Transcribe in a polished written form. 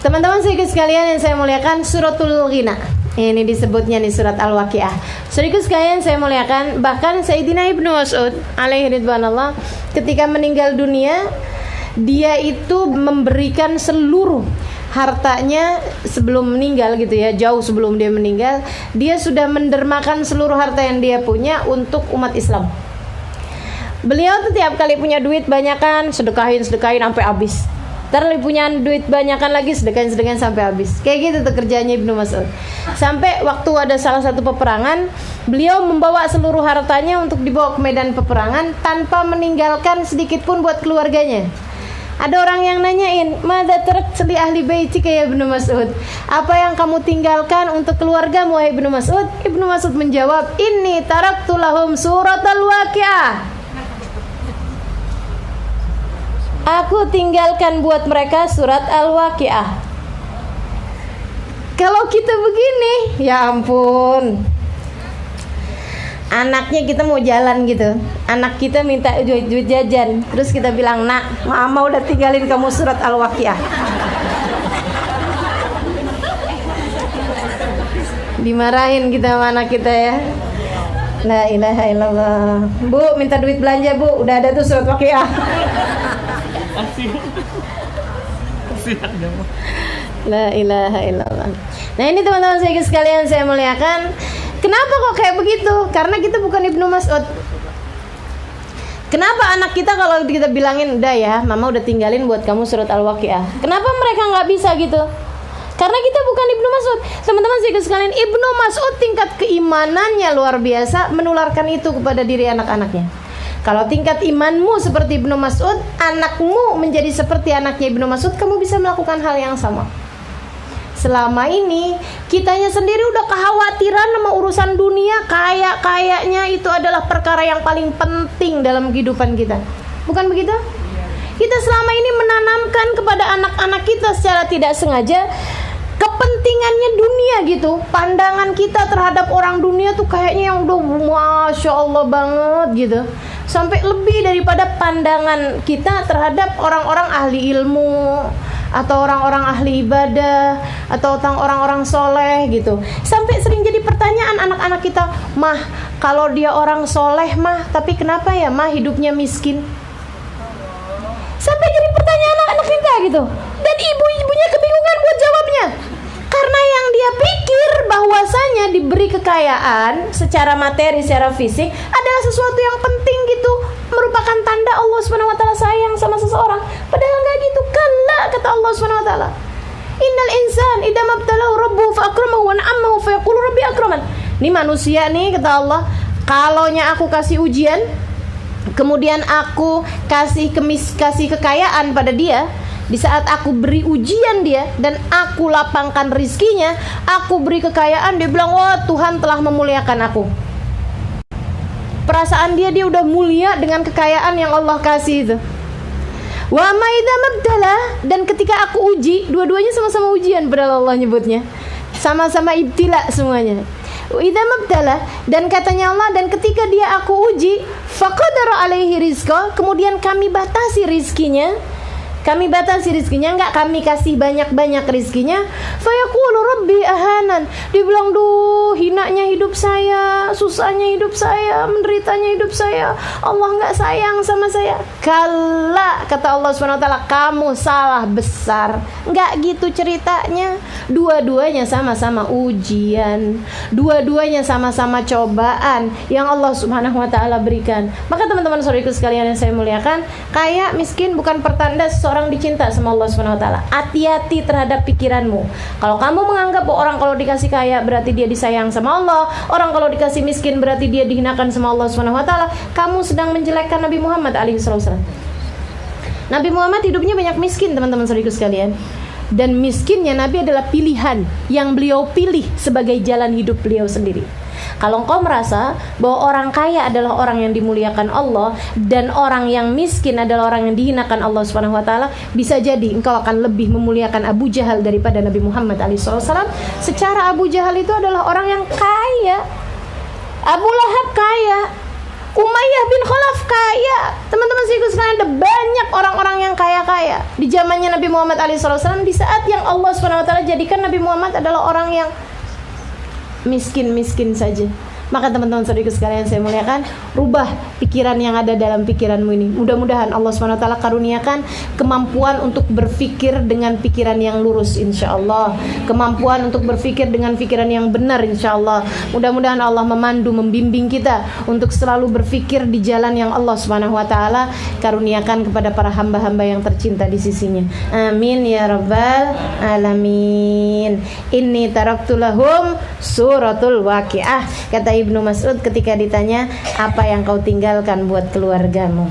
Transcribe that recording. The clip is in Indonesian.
Teman-teman sekalian yang saya muliakan, suratul Ghina. Ini disebutnya nih surat Al-Waqiah. Saudaraku sekalian saya muliakan, bahkan Sayyidina Ibnu Mas'ud alaihi ridwanullah ketika meninggal dunia, dia itu memberikan seluruh hartanya sebelum meninggal gitu ya, jauh sebelum dia meninggal, dia sudah mendermakan seluruh harta yang dia punya untuk umat Islam. Beliau tuh tiap kali punya duit banyakan, sedekahin sampai habis. Ntar punya duit banyakan lagi, sedekahin sampai habis. Kayak gitu tuh kerjanya Ibnu Mas'ud. Sampai waktu ada salah satu peperangan, beliau membawa seluruh hartanya untuk dibawa ke medan peperangan tanpa meninggalkan sedikit pun buat keluarganya. Ada orang yang nanyain, "Madza tarakta li ahli baitika ya Ibnu Mas'ud?" Apa yang kamu tinggalkan untuk keluarga wahai Ibnu Mas'ud? Ibnu Mas'ud menjawab, "Inni taraktu lahum suratal Waqiah." Aku tinggalkan buat mereka surat Al-Waqiah. Kalau kita begini, ya ampun. Anaknya kita mau jalan gitu, anak kita minta duit jajan, terus kita bilang, "Nak, mama udah tinggalin kamu surat Al-Waqiah." Dimarahin kita sama anak kita ya. La ilaha illallah. "Bu, minta duit belanja, Bu. Udah ada tuh surat Waqiah." La ilaha illallah. Nah ini teman-teman saya sekalian saya muliakan, kenapa kok kayak begitu? Karena kita bukan Ibnu Mas'ud. Kenapa anak kita kalau kita bilangin, "Udah ya, mama udah tinggalin buat kamu surat Al-Waqiah." Kenapa mereka nggak bisa gitu? Karena kita bukan Ibnu Mas'ud. Teman-teman saya sekalian, Ibnu Mas'ud tingkat keimanannya luar biasa, menularkan itu kepada diri anak-anaknya. Kalau tingkat imanmu seperti Ibnu Mas'ud, anakmu menjadi seperti anaknya Ibnu Mas'ud, kamu bisa melakukan hal yang sama. Selama ini kitanya sendiri udah kekhawatiran sama urusan dunia, kayaknya itu adalah perkara yang paling penting dalam kehidupan kita. Bukan begitu? Kita selama ini menanamkan kepada anak-anak kita secara tidak sengaja kepentingannya dunia gitu. Pandangan kita terhadap orang dunia tuh kayaknya yang udah Masya Allah banget gitu, sampai lebih daripada pandangan kita terhadap orang-orang ahli ilmu atau orang-orang ahli ibadah atau orang-orang soleh gitu. Sampai sering jadi pertanyaan anak-anak kita, "Mah, kalau dia orang soleh mah, tapi kenapa ya mah hidupnya miskin?" Sampai jadi pertanyaan anak-anak kita gitu. Dan ibu-ibunya kebingungan buat jawabnya. Karena yang dia pikir bahwasanya diberi kekayaan secara materi, secara fisik adalah sesuatu yang penting gitu, merupakan tanda Allah Subhanahu wa taala sayang sama seseorang. Padahal enggak gitu. Kalla, kata Allah Subhanahu wa taala. Innal insan idza mabtalahu rabbuhu fa akramahu wa na'amahu fa yaqulu rabbi akraman. Ini manusia nih kata Allah, kalaunya aku kasih ujian, kemudian aku kasih kekayaan pada dia, di saat aku beri ujian dia dan aku lapangkan rizkinya, aku beri kekayaan, dia bilang, "Wah, Tuhan telah memuliakan aku." Perasaan dia udah mulia dengan kekayaan yang Allah kasih itu. Wa ma idza mabtala, dan ketika aku uji, dua-duanya sama-sama ujian, padahal Allah nyebutnya sama-sama ibtila semuanya. Wa idza mabtala, dan katanya Allah, dan ketika dia aku uji, faqadara alaihi rizqa, kemudian kami batasi rizkinya. Kami batasi rizkinya, enggak kami kasih banyak-banyak rizkinya. Fayaqulu rabbi ahanan, dibilang, "Duh, hinanya hidup saya, susahnya hidup saya, menderitanya hidup saya, Allah enggak sayang sama saya." Kalla, kata Allah SWT, kamu salah besar. Enggak gitu ceritanya. Dua-duanya sama-sama ujian, dua-duanya sama-sama cobaan yang Allah SWT berikan. Maka teman-teman saudaraku sekalian yang saya muliakan, kaya miskin bukan pertanda orang dicinta sama Allah Subhanahu wa taala. Hati-hati terhadap pikiranmu. Kalau kamu menganggap bahwa orang kalau dikasih kaya berarti dia disayang sama Allah, orang kalau dikasih miskin berarti dia dihinakan sama Allah Subhanahu wa taala, kamu sedang menjelekkan Nabi Muhammad alaihi wasallam. Nabi Muhammad hidupnya banyak miskin, teman-teman saudaraku sekalian. Dan miskinnya Nabi adalah pilihan yang beliau pilih sebagai jalan hidup beliau sendiri. Kalau engkau merasa bahwa orang kaya adalah orang yang dimuliakan Allah dan orang yang miskin adalah orang yang dihinakan Allah Subhanahu wa taala, bisa jadi engkau akan lebih memuliakan Abu Jahal daripada Nabi Muhammad SAW. Secara Abu Jahal itu adalah orang yang kaya. Abu Lahab kaya. Umayyah bin Khalaf kaya. Teman-teman sekalian, ada banyak orang-orang yang kaya-kaya di zamannya Nabi Muhammad SAW, di saat yang Allah SWT jadikan Nabi Muhammad adalah orang yang miskin-miskin saja. Maka teman-teman saudariku sekalian saya muliakan, rubah pikiran yang ada dalam pikiranmu ini. Mudah-mudahan Allah SWT karuniakan kemampuan untuk berpikir dengan pikiran yang lurus insyaallah, kemampuan untuk berpikir dengan pikiran yang benar insyaallah. Mudah-mudahan Allah memandu, membimbing kita untuk selalu berpikir di jalan yang Allah SWT karuniakan kepada para hamba-hamba yang tercinta di sisinya. Amin ya rabbal alamin. Inni taraktu lahum suratul waqiah. Kata Ibnu Mas'ud ketika ditanya, apa yang kau tinggalkan buat keluargamu?